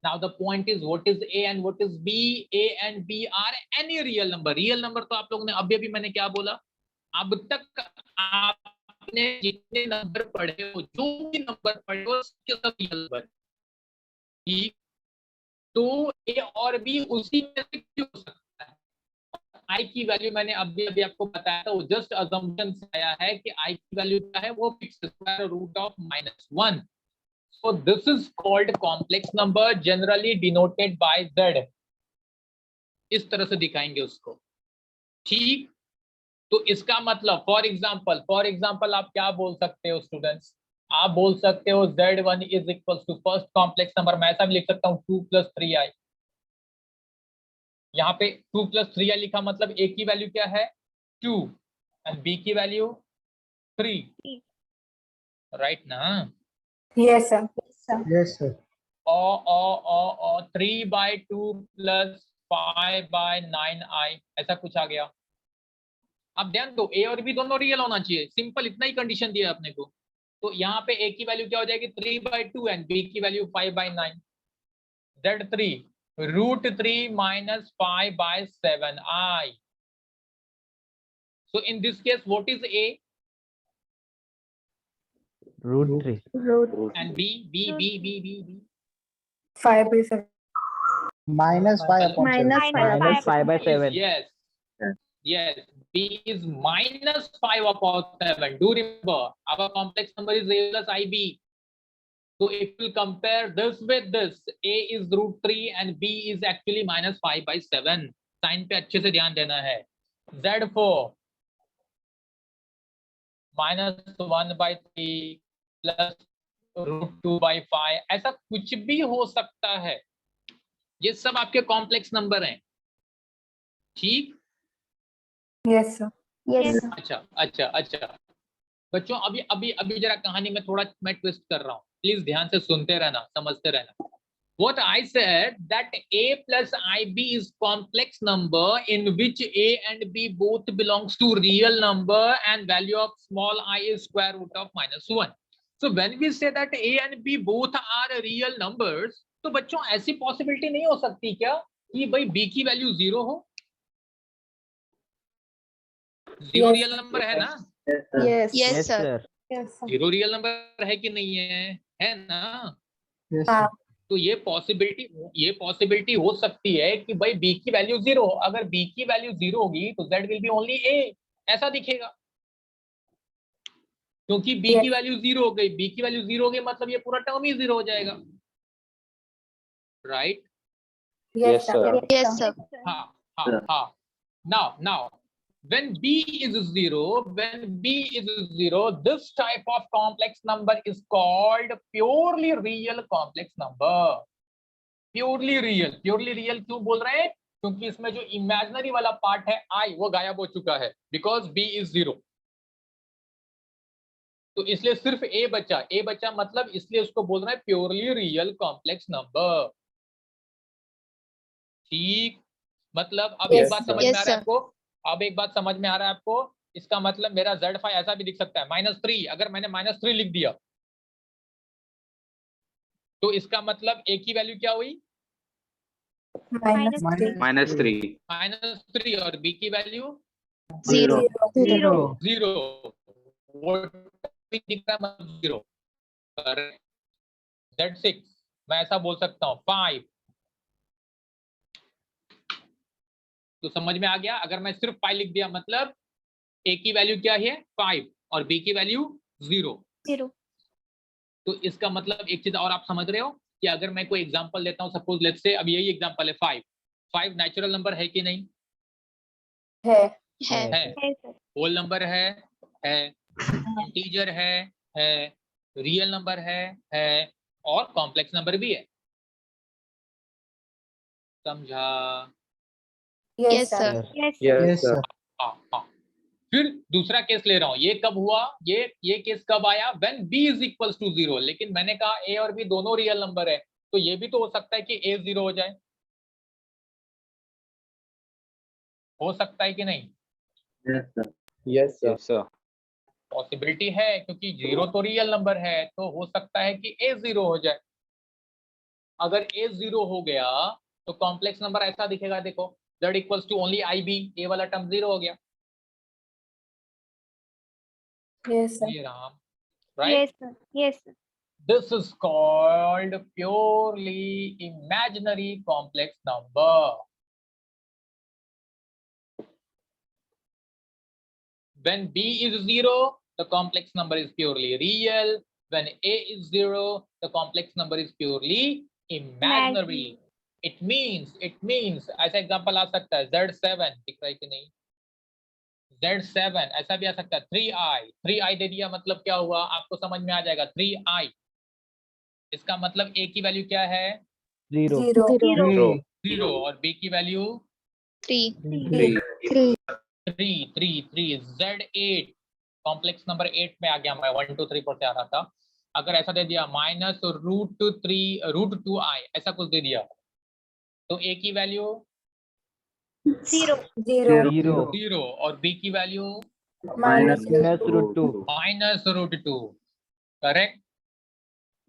Now the point is what is a and what is b? A and b are any real number. Real number तो आप लोगों ने अभी मैंने क्या बोला, अब तक आपने जितने नंबर पढ़े हो, जो भी नंबर पढ़े हो, उसके सब रियल नंबर। ठीक, तो a और b उसी में से क्यों हो सकता है? I की वैल्यू मैंने अभी आपको बताया था, वो जस्ट अजम्पशन से आया है कि I की वैल्यू क्या है, वो fix square root of -1। So this is called complex number, generally denoted by Z। इस तरह से दिखाएंगे उसको। ठीक, तो इसका मतलब फॉर एग्जाम्पल आप क्या बोल सकते हो स्टूडेंट्स? आप बोल सकते हो Z1 is equal to first complex number. मैं ऐसा भी लिख सकता हूँ 2 + 3i। यहाँ पे 2 + 3i लिखा मतलब a की वैल्यू क्या है 2 एंड b की वैल्यू 3, राइट ना? Yes, sir. Yes, sir. और 3/2 + 5/9i, ऐसा कुछ आ गया। अब ध्यान दो, a और b दोनों रियल होना चाहिए, सिंपल इतना ही कंडीशन दिया है अपने को। तो यहाँ पे a की वैल्यू क्या हो जाएगी 3/2 एंड b की value 5/9. Z3 √3 minus 5/7i. So in this case, what is a √3. and b? 5/7. -5 upon 7. -5/7. Yes. Yes, b is -5/7. Do remember, our complex number is a plus ib. So if we compare this with this, a is √3 and b is actually -5/7. Sign पे अच्छे से ध्यान देना है. Z4 -1/3 plus √2/5, ऐसा कुछ भी हो सकता है. ये सब आपके कॉम्प्लेक्स नंबर हैं. ठीक. Yes, sir. Yes. अच्छा बच्चों, अभी जरा कहानी में थोड़ा मैं ट्विस्ट कर रहा हूँ. प्लीज ध्यान से सुनते रहना, समझते रहना. What I said that a plus ib is complex number in which a and b both belongs to real number and value of small I is square root of -1. So when we say that a and b both are real numbers, तो बच्चों ऐसी possibility नहीं हो सकती क्या कि भाई b की वैल्यू 0 हो? 0 रियल नंबर है ना? Yes, sir. Yes, sir. 0 real number है कि नहीं है ना? Yes, हाँ. sir. तो ये पॉसिबिलिटी हो सकती है कि भाई b की वैल्यू 0 हो. अगर b की वैल्यू 0 होगी तो z will be only a, ऐसा दिखेगा. क्योंकि b की वैल्यू 0 हो गई, b की वैल्यू 0 हो गई मतलब ये पूरा टर्म ही 0 हो जाएगा. Right? Yes, sir. Yes, sir. हाँ. Now when b is 0, this type of complex number is called purely real complex number. Purely real क्यों बोल रहे हैं? क्योंकि इसमें जो इमेजिनरी वाला पार्ट है i वो गायब हो चुका है, बिकॉज b is 0. तो इसलिए सिर्फ a बचा मतलब इसलिए उसको बोल रहे हैं प्योरली रियल कॉम्प्लेक्स नंबर. ठीक. मतलब अब एक बात समझ में आ रहा है आपको? अब एक बात समझ में आ रहा है आपको? इसका मतलब मेरा Z5 ऐसा भी दिख सकता है -3. अगर मैंने -3 लिख दिया तो इसका मतलब a की वैल्यू क्या हुई? -3. -3. और b की वैल्यू 0. 0. वो दिख रहा है 0. Z6 मैं ऐसा बोल सकता हूँ 5. तो समझ में आ गया? अगर मैं सिर्फ 5 लिख दिया मतलब a की वैल्यू क्या है 5 और b की वैल्यू 0. तो इसका मतलब एक चीज और आप समझ रहे हो कि अगर मैं कोई एग्जांपल लेता हूं, सपोज लेट्स से अब यही एग्जांपल है 5 नेचुरल नंबर है कि नहीं? है. होल नंबर है इंटीजर है रियल नंबर है और कॉम्प्लेक्स नंबर भी है. समझा? Yes, sir. Yes, sir. हाँ. फिर दूसरा केस ले रहा हूं. ये कब हुआ? ये केस कब आया? When b is equals to 0. लेकिन मैंने कहा a और b दोनों रियल नंबर है, तो ये भी तो हो सकता है कि a 0 हो जाए. हो सकता है कि नहीं? Yes, sir. पॉसिबिलिटी है क्योंकि 0 तो रियल नंबर है, तो हो सकता है कि a 0 हो जाए. अगर a 0 हो गया तो कॉम्प्लेक्स नंबर ऐसा दिखेगा. देखो z equals to only ib. a वाला टर्म 0 हो गया. Yes, sir. ये Ram. Right? Yes, sir. This is called purely imaginary complex number. When b is 0, the complex number is purely real. When a is 0, the complex number is purely imaginary. It means ऐसा example आ सकता है Z7 दिख रहा है कि नहीं? Z7 ऐसा भी आ सकता है 3i दे दिया मतलब क्या हुआ आपको समझ में आ जाएगा. 3i इसका मतलब a की वैल्यू क्या है? 0 और b की वैल्यू 3. 3. Z8 कॉम्प्लेक्स नंबर 8 में आ गया. मैं 1 2 3 4 से आ रहा था. अगर ऐसा दे दिया -√2i ऐसा कुछ दे दिया तो a की वैल्यू 0 और b की value -2. -√2. Correct?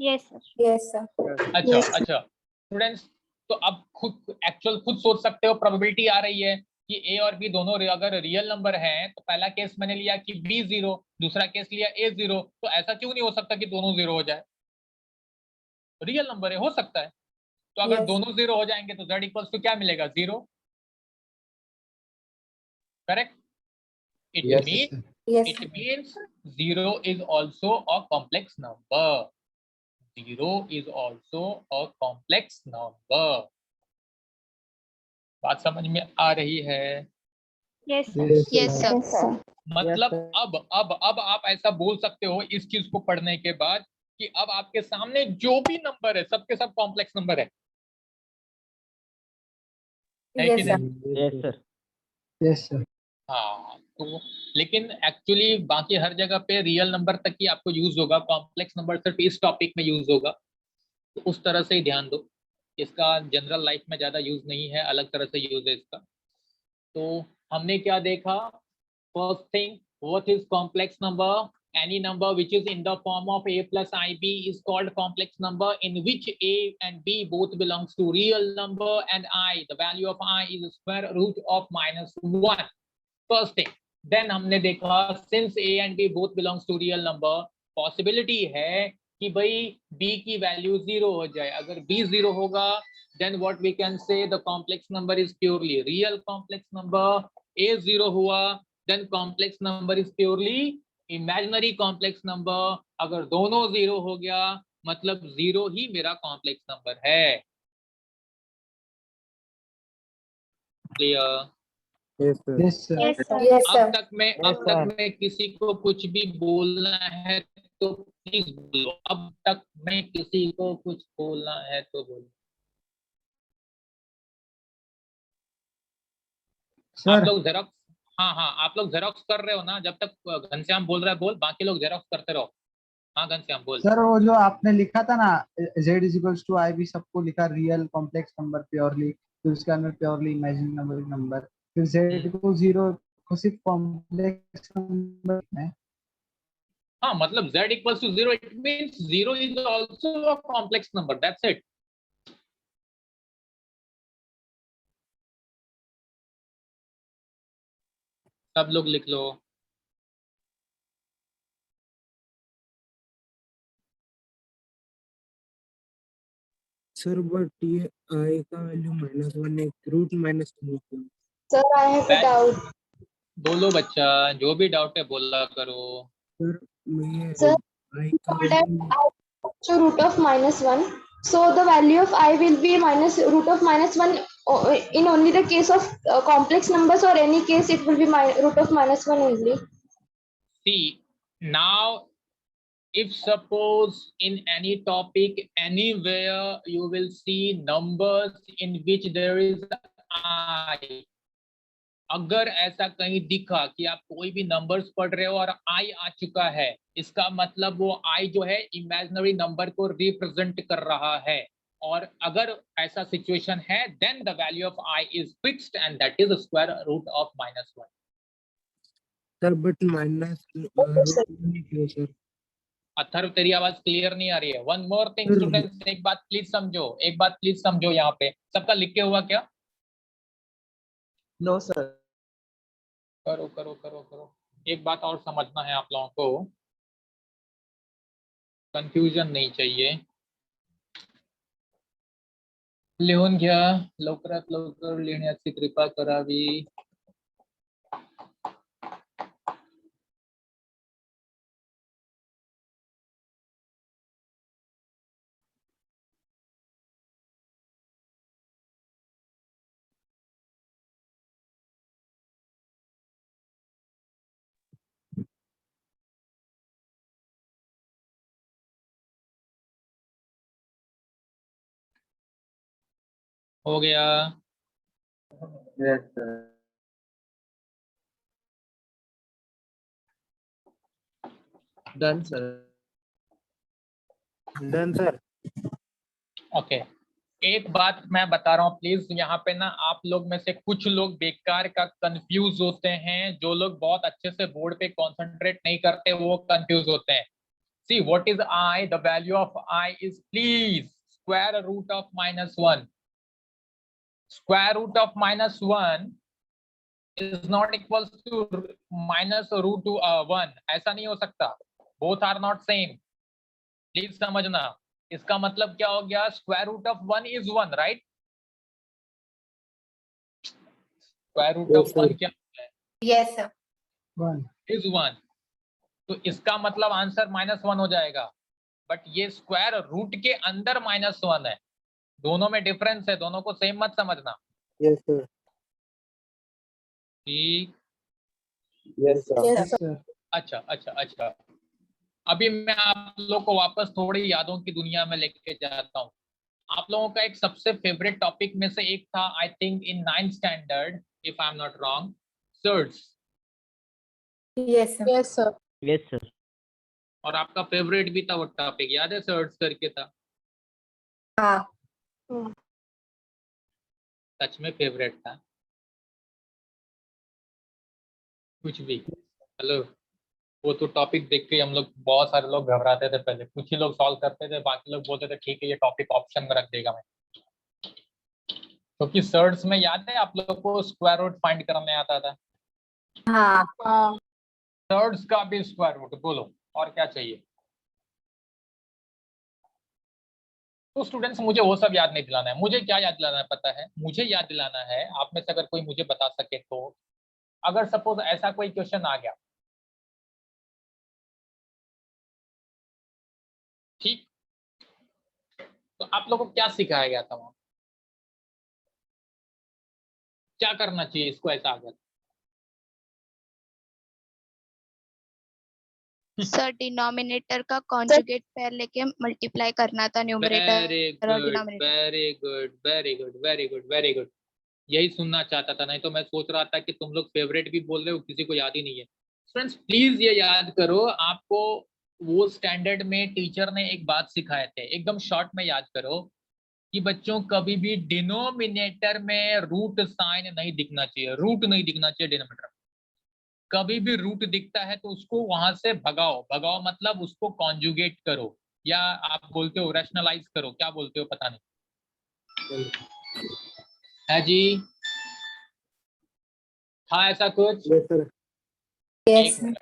Yes, sir. Yes, sir. अच्छा अच्छा स्टूडेंट्स, तो अब खुद सोच सकते हो, प्रोबेबिलिटी आ रही है कि ए और बी दोनों अगर रियल नंबर हैं, तो पहला केस मैंने लिया कि बी 0, दूसरा केस लिया ए 0, तो ऐसा क्यों नहीं हो सकता कि दोनों 0 हो जाए? रियल नंबर है, हो सकता है। तो अगर Yes. दोनों 0 हो जाएंगे तो z इक्वल्स टू क्या मिलेगा? 0। Correct? It mean Yes. it means 0 is also a complex number. 0 is also a complex number. बात समझ में आ रही है? Yes, sir. Yes, Yes, sir. Yes, sir. मतलब अब आप ऐसा बोल सकते हो इस चीज को पढ़ने के बाद कि अब आपके सामने जो भी नंबर है सबके सब कॉम्प्लेक्स नंबर है कि Yes, sir. नहीं? Yes, sir. yes, sir. हाँ, तो लेकिन एक्चुअली बाकी हर जगह पे रियल नंबर तक ही आपको यूज होगा, कॉम्प्लेक्स नंबर सिर्फ इस टॉपिक में यूज होगा, तो उस तरह से ही ध्यान दो। इसका जनरल लाइफ में ज्यादा यूज नहीं है, अलग तरह से यूज है इसका। तो हमने क्या देखा? First thing, what is complex number? Any number which is in the form of a plus ib is called complex number, in which a and b both belongs to real number and I, the value of I is square root of -1. First thing. Then हमने देखा since a and b both belongs to real number, possibility है कि भाई b की value 0 हो जाए। अगर b 0 होगा then what we can say, the complex number is purely real complex number. a 0 हुआ then complex number is purely imaginary complex number. अगर दोनों 0 हो गया मतलब 0 ही मेरा कॉम्प्लेक्स नंबर है। Clear? Yes, sir. Yes, sir. Yes, Yes, sir. Yes, अब sir. तक में किसी को कुछ भी बोलना है तो प्लीज बोलो। अब तक में किसी को कुछ बोलना है तो बोलो। Sir, आप लोग जेरोक्स, हाँ आप लोग जेरोक्स कर रहे हो ना? जब तक घनश्याम बोल रहा है बोल, बाकी लोग जेरोक्स करते रहो। हाँ घनश्याम बोल। सर वो जो आपने लिखा था ना, z इक्वल्स टू आई, भी सबको लिखा रियल कॉम्प्लेक्स नंबर प्योरली, फिर उसके अंदर प्योरली इमेजिनरी नंबर, फिर z को 0 को सिर्फ कॉम्प्लेक्स नंबर है। हाँ मतलब z equals to 0, it means 0 is also a complex number, that's it. सब लोग लिख लो। Sir, but ये I का वैल्यू -1 है, रूट -1 है। Sir, I have a doubt. बोलो बच्चा, जो भी डाउट है बोला करो। Sir, मैं Sir, I का that value to root of -1. So the value of I will be minus root of -1 in only the case of complex numbers, or any case it will be root of -1 only. See, now if suppose in any topic anywhere you will see numbers in which there is I, अगर ऐसा कहीं दिखा कि आप कोई भी numbers पढ़ रहे हो और आई आ चुका है, इसका मतलब वो आई जो है इमेजिनरी नंबर को रिप्रेजेंट कर रहा है। और अगर ऐसा सिचुएशन है then the value of i is fixed and that is square root of -1। Sir but -1 sir. Atharv तेरी आवाज क्लियर नहीं आ रही है। One more thing Sir, students, एक बात प्लीज समझो यहाँ पे सबका लिख के हुआ क्या? No, sir. करो करो करो करो। एक बात और समझना है आप लोगों को, कंफ्यूजन नहीं चाहिए। लिहून घ्या लवकरात लवकर लिहिण्याची कृपा करावी। हो गया? Yes, sir. Done, sir. Done sir. Okay एक बात मैं बता रहा हूँ प्लीज, यहाँ पे ना आप लोग में से कुछ लोग बेकार का कंफ्यूज होते हैं। जो लोग बहुत अच्छे से बोर्ड पे कंसंट्रेट नहीं करते वो कंफ्यूज होते हैं। See, what is I? The value of I is, please, square root of -1. Square root of -1 is not equals to minus root to 1. ऐसा नहीं हो सकता. Both are not same. Please समझना. इसका मतलब क्या हो गया? Square root of 1 is 1, right? Square root of 1 क्या है? Yes, sir. 1. Is 1. तो इसका मतलब आंसर -1 हो जाएगा. बट ये स्क्वायर रूट के अंदर -1 है. दोनों में डिफरेंस है. दोनों को सेम मत समझना. Yes, sir. ठीक. Yes, sir. Yes, sir. अच्छा. अभी मैं आप लोग को वापस थोड़ी यादों की दुनिया में लेके जाता हूँ. आप लोगों का एक सबसे फेवरेट टॉपिक में से एक था, I think in 9th standard, if I am not wrong, surds. Yes, sir. Yes, sir. Yes, sir. और आपका फेवरेट भी था वो टॉपिक, याद है? सर्ट्स करके था. हाँ. सच में फेवरेट था. कुछ भी. हेलो. वो तो टॉपिक देख के हम लोग, बहुत सारे लोग घबराते थे पहले. कुछ ही लोग सॉल्व करते थे, बाकी लोग बोलते थे ठीक है ये टॉपिक ऑप्शन में रख देगा मैं. क्योंकि सर्ट्स में याद है आप लोग को स्क्वायर रूट फाइंड करने आता था. हाँ. सर्ट्स का भी स्क्वायर रूट. बोलो और क्या चाहिए? तो स्टूडेंट्स, मुझे वो सब याद नहीं दिलाना है. मुझे क्या याद दिलाना है पता है? मुझे याद दिलाना है, आप में से अगर कोई मुझे बता सके तो, अगर सपोज ऐसा कोई क्वेश्चन आ गया, ठीक, तो आप लोगों को क्या सिखाया गया था वहां? क्या करना चाहिए इसको ऐसा आ गया? सर डिनोमिनेटर का कॉन्जुगेट पेयर लेके मल्टीप्लाई करना था न्यूमरेटर वेरी और good, denominator. Very good, very good, very good, very good. यही सुनना चाहता था. नहीं तो मैं सोच रहा था कि तुम लोग फेवरेट भी बोल रहे हो, किसी को याद ही नहीं है. फ्रेंड्स प्लीज ये याद करो, आपको वो स्टैंडर्ड में टीचर ने एक बात सिखाए थे, एकदम शॉर्ट में याद करो, कि बच्चों कभी भी डिनोमिनेटर में रूट साइन नहीं दिखना चाहिए. रूट नहीं दिखना चाहिए डिनोमिनेटर. कभी भी रूट दिखता है तो उसको वहां से भगाओ. भगाओ मतलब उसको कॉन्जुगेट करो, या आप बोलते हो रैशनलाइज करो, क्या बोलते हो पता नहीं है जी. हाँ ऐसा कुछ. Yes, sir. Yes, एक sir. मिनट.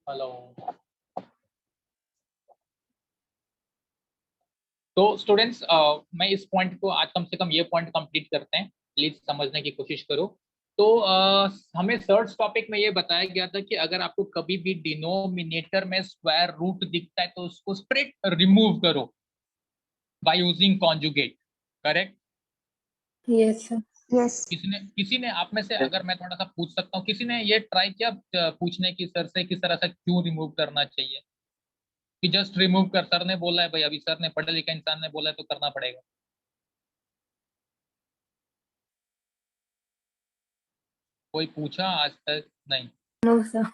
हेलो. तो स्टूडेंट्स मैं इस पॉइंट को आज कम से कम ये पॉइंट कंप्लीट करते हैं, प्लीज समझने की कोशिश करो। तो हमें थर्ड टॉपिक में ये बताया गया था कि अगर आपको कभी भी डिनोमिनेटर में स्क्वायर रूट दिखता है तो उसको स्प्लिट रिमूव करो by using conjugate, correct? Yes, sir. Yes. किसी ने आप में से, अगर मैं थोड़ा सा पूछ सकता हूँ, किसी ने ये ट्राई किया पूछने की सर से किस तरह से क्यों रिमूव करना चाहिए? कि जस्ट रिमूव कर, सर ने बोला है भाई, अभी सर ने, पढ़े लिखे इंसान ने बोला है तो करना पड़ेगा। कोई पूछा आज तक? नहीं। No, sir.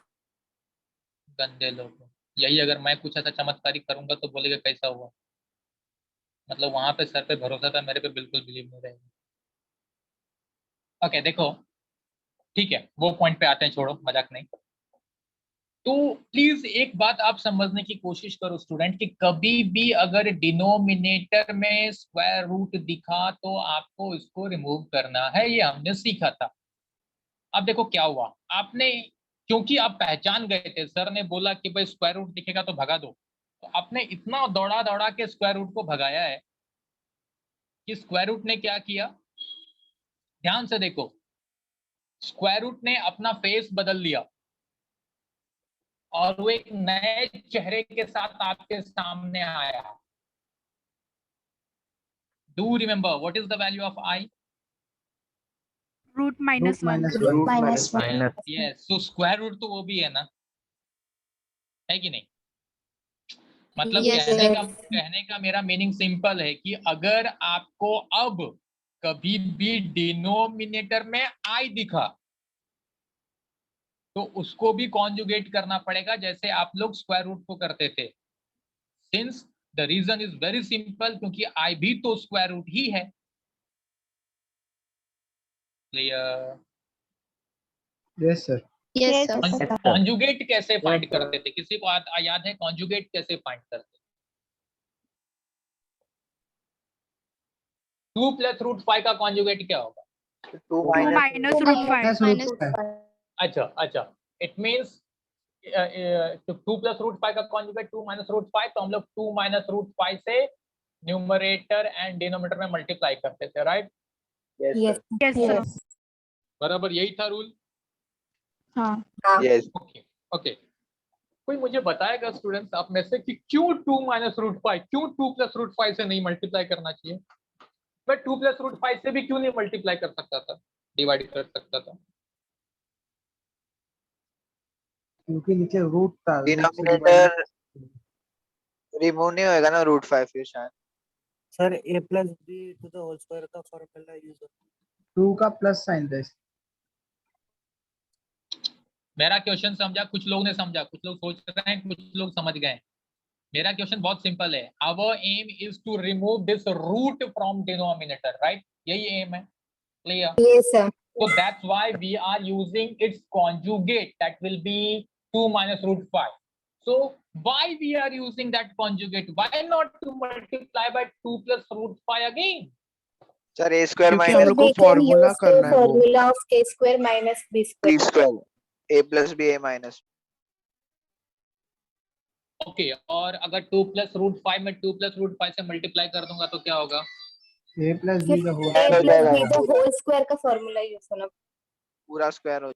गंदे लोग। यही अगर मैं कुछ ऐसा चमत्कारी करूंगा तो बोलेगा कैसा हुआ, मतलब वहां पे सर पे भरोसा था, मेरे पे बिल्कुल बिलीव नहीं रहेगा। ओके देखो, ठीक है वो पॉइंट पे आते हैं, छोड़ो मजाक नहीं। तो प्लीज एक बात आप समझने की कोशिश करो स्टूडेंट, कि कभी भी अगर डिनोमिनेटर में स्क्वायर रूट दिखा तो आपको इसको रिमूव करना है, ये हमने सीखा था। अब देखो क्या हुआ, आपने, क्योंकि आप पहचान गए थे, सर ने बोला कि भाई स्क्वायर रूट दिखेगा तो भगा दो, तो आपने इतना दौड़ा दौड़ा के स्क्वायर रूट को भगाया है कि स्क्वायर रूट ने क्या किया, ध्यान से देखो, स्क्वायर रूट ने अपना फेस बदल लिया और वो एक नए चेहरे के साथ आपके सामने आया। Do remember what is the value of i? Root minus Root minus 1. Minus yes, so square root तो वो भी है ना, है कि नहीं? मतलब Yes, कहने sir. का कहने का मेरा मीनिंग सिंपल है कि अगर आपको अब कभी भी डिनोमिनेटर में आई दिखा तो उसको भी कॉन्जुगेट करना पड़ेगा जैसे आप लोग स्क्वायर रूट को करते थे। Since the reason is very simple, क्योंकि आई भी तो स्क्वायर रूट ही है। Clear? Yes sir. Yes, sir. Conjugate कैसे फाइंड Yes, sir. करते थे? किसी को याद है कॉन्जुगेट कैसे फाइंड करते? 2 प्लस रूट 5 का कॉन्जुगेट क्या होगा? 2 minus root five. Minus Minus root five. अच्छा, इट मीन्स 2 प्लस रूट 5 का कॉन्जुगेट 2 माइनस रूट 5, तो हम लोग 2 माइनस रूट 5 से न्यूमरेटर एंड डिनोमिनेटर में मल्टीप्लाई करते थे, राइट? Yes. Yes. बराबर यही था रूल। हाँ. Yes. ओके ओके, कोई मुझे बताएगा स्टूडेंट्स आप में से कि क्यों 2 माइनस रूट 5, क्यों 2 प्लस रूट 5 से नहीं मल्टीप्लाई करना चाहिए? मैं 2 प्लस रूट 5 से भी क्यों नहीं मल्टीप्लाई कर सकता था, डिवाइड कर सकता था? क्योंकि नीचे रूट था, रूट से डिवाइड डिनोमिनेटर रिमूव नहीं होएगा ना रूट 5 फिर शायद। Sir a plus b to the whole square का फॉर्मूला यूज होता है। 2 का प्लस साइन दे। मेरा क्वेश्चन समझा? कुछ लोग ने समझा, कुछ लोग सोच रहे हैं, कुछ लोग समझ गए। मेरा क्वेश्चन बहुत सिंपल है, our aim is to remove this root from denominator, right? यही एम है। Clear? Yes, sir. So that's why we are using its conjugate, that will be 2 minus root 5. So why we are using that conjugate? Why not to multiply by 2 plus root 5 again? Sir a square क्योंकि minus हम लोग को We can formula use the करना है वो। formula of a square minus b b square. square a plus b a minus। Okay, और अगर 2 plus root 5 में 2 plus root 5 से मल्टीप्लाई कर दूंगा तो क्या होगा? a प्लस फिर बी का होल a हो plus जाएगा b वो the पूरा whole square का फॉर्मूला यूज होना पूरा स्क्वायर हो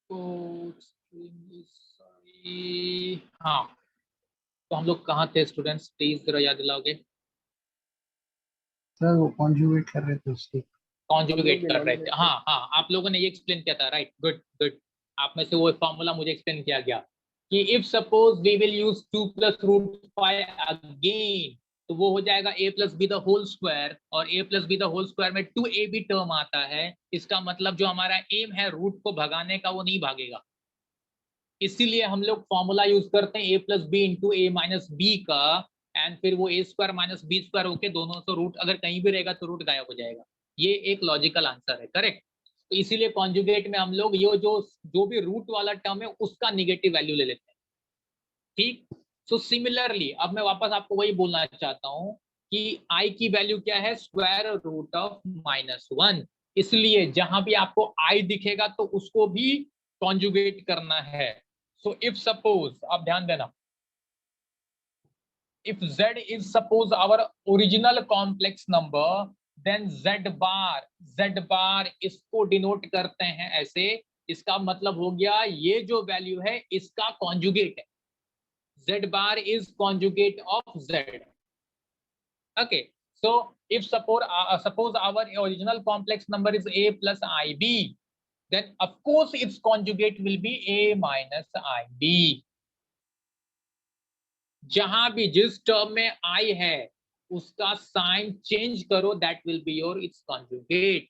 सॉरी, हाँ, तो हम लोग कहाँ थे स्टूडेंट्स, प्लीज जरा याद दिलाओगे। सर वो कॉन्जुगेट कर रहे थे उसके। कॉन्जुगेट कर रहे थे, हाँ हाँ, आप लोगों ने ये एक्सप्लेन किया था, राइट, गुड गुड। आप में से वो फॉर्मूला मुझे एक्सप्लेन किया गया कि if suppose we will use 2 plus root 5 again, तो वो हो जाएगा a plus b the whole square, और a plus b the whole square में 2ab टर्म आता है। इसका मतलब जो हमारा एम है रूट को भगाने का, वो नहीं भागेगा। इसीलिए हम लोग फॉर्मूला यूज करते हैं a plus b into a minus b का, एंड फिर वो a square minus b square होके दोनों से रूट अगर कहीं भी रहेगा तो रूट गायब हो जाएगा। ये एक लॉजिकल आंसर है, करेक्ट। तो इसीलिए कॉन्जुगेट में हम लोग ये जो भी रूट वाला टर्म है उसका निगेटिव वैल्यू ले लेते हैं, ठीक। सो सिमिलरली अब मैं वापस आपको वही बोलना चाहता हूं कि i की वैल्यू क्या है, स्क्वायर रूट ऑफ -1। इसलिए जहां भी आपको i दिखेगा तो उसको भी कॉन्जुगेट करना है। सो इफ सपोज, आप ध्यान देना, if z is suppose our original complex number, then z bar इसको डिनोट करते हैं ऐसे। इसका मतलब हो गया ये जो वैल्यू है इसका कॉन्जुगेट है, z bar is conjugate of z। okay, so if suppose our original complex number is a plus ib, then of course its conjugate will be a minus ib। जहां भी जिस टर्म में आई है उसका साइन चेंज करो, that will be your its conjugate,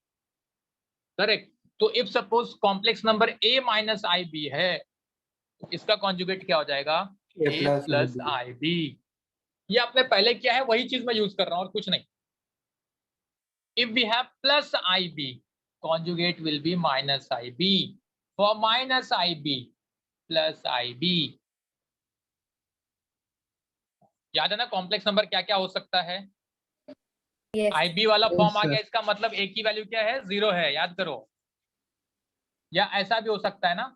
correct. तो if suppose complex number a minus I B है, तो इसका कॉन्जुगेट क्या हो जाएगा, a प्लस आई बी। ये आपने पहले किया है, वही चीज मैं यूज कर रहा हूं और कुछ नहीं। If we have plus i b, conjugate will be minus I b, for minus I b plus i b. याद है ना कॉम्प्लेक्स नंबर क्या क्या हो सकता है। Yes. आईबी वाला फॉर्म आ sir. गया, इसका मतलब ए की वैल्यू क्या है, 0 है, याद करो। या ऐसा भी हो सकता है ना,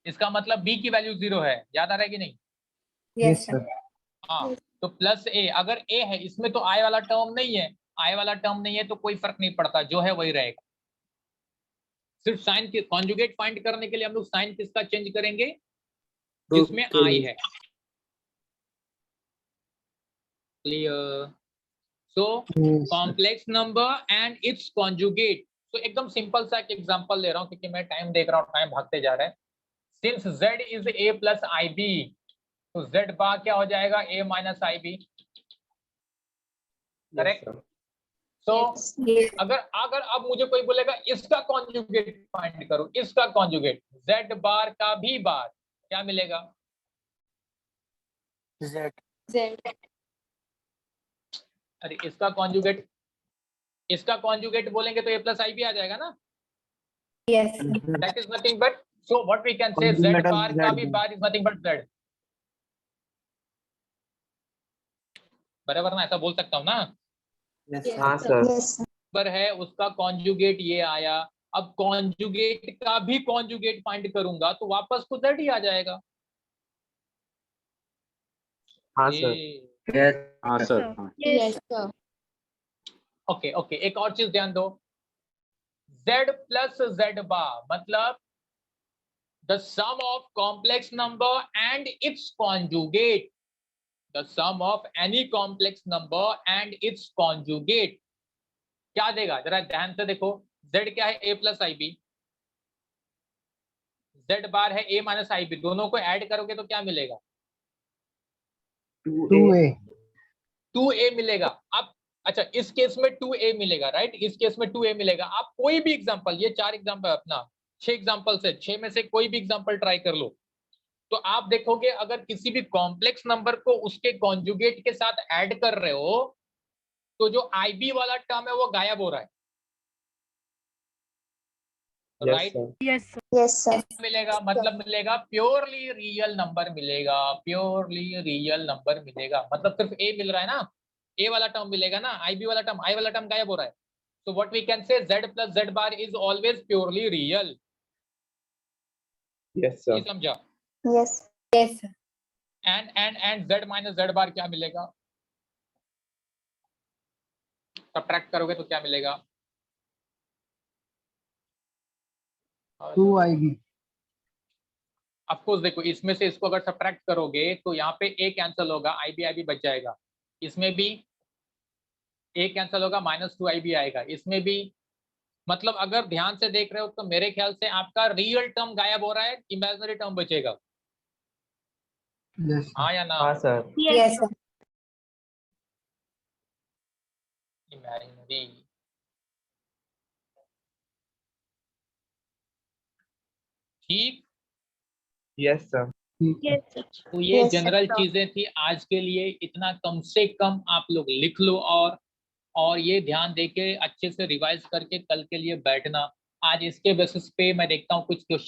इसका मतलब बी की वैल्यू 0 है, याद आ रहा है कि नहीं। Yes, sir. हाँ, तो प्लस ए, अगर ए है इसमें तो आई वाला टर्म नहीं है, आई वाला टर्म नहीं है तो कोई फर्क नहीं पड़ता, जो है वही रहेगा। सिर्फ साइन के कॉन्जुगेट फाइंड करने के लिए हम लोग साइन किसका चेंज करेंगे, जिसमें आई है। Clear. So Yes, sir. Complex number and its conjugate. तो एकदम सिंपल सा एक एग्जांपल ले रहा हूं क्योंकि मैं टाइम देख रहा हूं, टाइम भागते जा रहा है। Since z is a plus i b, तो z बार क्या हो जाएगा, a minus I b, correct. So yes, अगर अगर अब मुझे कोई बोलेगा इसका कॉन्जुगेट फाइंड करो, इसका कॉन्जुगेट, z बार का भी बार क्या मिलेगा, Z. अरे इसका कॉन्जुगेट बोलेंगे तो a प्लस आई बी आ जाएगा ना। Yes. That is nothing but, so what we can say, z bar का भी bar is nothing but z, बराबर ना, ऐसा बोल सकता हूँ ना। हाँ सर। पर है उसका कॉन्जुगेट ये आया, अब कॉन्जुगेट का भी कॉन्जुगेट फाइंड करूंगा तो वापस तो z ही आ जाएगा। हाँ सर। हाँ sir. Yes, sir. Okay okay, एक और चीज ध्यान दो, z प्लस z बार मतलब the sum of complex number and its conjugate, the sum of any complex number and its conjugate क्या देगा, जरा ध्यान से देखो। z क्या है, a plus i b, z bar है a माइनस आई बी, दोनों को ऐड करोगे तो क्या मिलेगा, 2a. 2a मिलेगा। अब अच्छा, इस केस में 2a मिलेगा, राइट, इस केस में 2a मिलेगा। आप कोई भी एग्जांपल, ये 4 एग्जांपल अपना 6 एग्जांपल से, 6 में से कोई भी एग्जांपल ट्राई कर लो, तो आप देखोगे अगर किसी भी कॉम्प्लेक्स नंबर को उसके कॉन्जुगेट के साथ ऐड कर रहे हो तो जो आईबी वाला टर्म है वो गायब हो रहा है, राइट। Yes, sir. मिलेगा मतलब मिलेगा प्योरली रियल नंबर मिलेगा, प्योरली रियल नंबर मिलेगा, मतलब सिर्फ ए मिल रहा है ना, ए वाला टर्म मिलेगा ना, आईबी वाला टर्म, आई वाला टर्म गायब हो रहा है। So what we can say, z plus z bar is always purely real. Yes sir. ये समझा। Yes. Yes. And z minus z bar क्या मिलेगा, सब्ट्रैक्ट करोगे तो क्या मिलेगा, 2IB। ऑफकोर्स देखो, इसमें से इसको अगर सब्ट्रैक्ट करोगे तो यहाँ पे ए कैंसिल होगा, आई बी बच जाएगा। इसमें भी ए कैंसिल होगा, -2IB आएगा। इसमें भी, मतलब अगर ध्यान से देख रहे हो तो मेरे ख्याल से आपका रियल टर्म गायब हो रहा है, इमेजिनरी टर्म बचेगा। यस हाँ या ना? हाँ सर। Yes, sir. इमेजिनरी। ठीक। Yes sir. तो ये Yes, जनरल sir. चीजें थी आज के लिए। इतना कम से कम आप लोग लिख लो और ये ध्यान देके अच्छे से रिवाइज करके कल के लिए बैठना। आज इसके बेसिस पे मैं देखता हूँ कुछ क्वेश्चन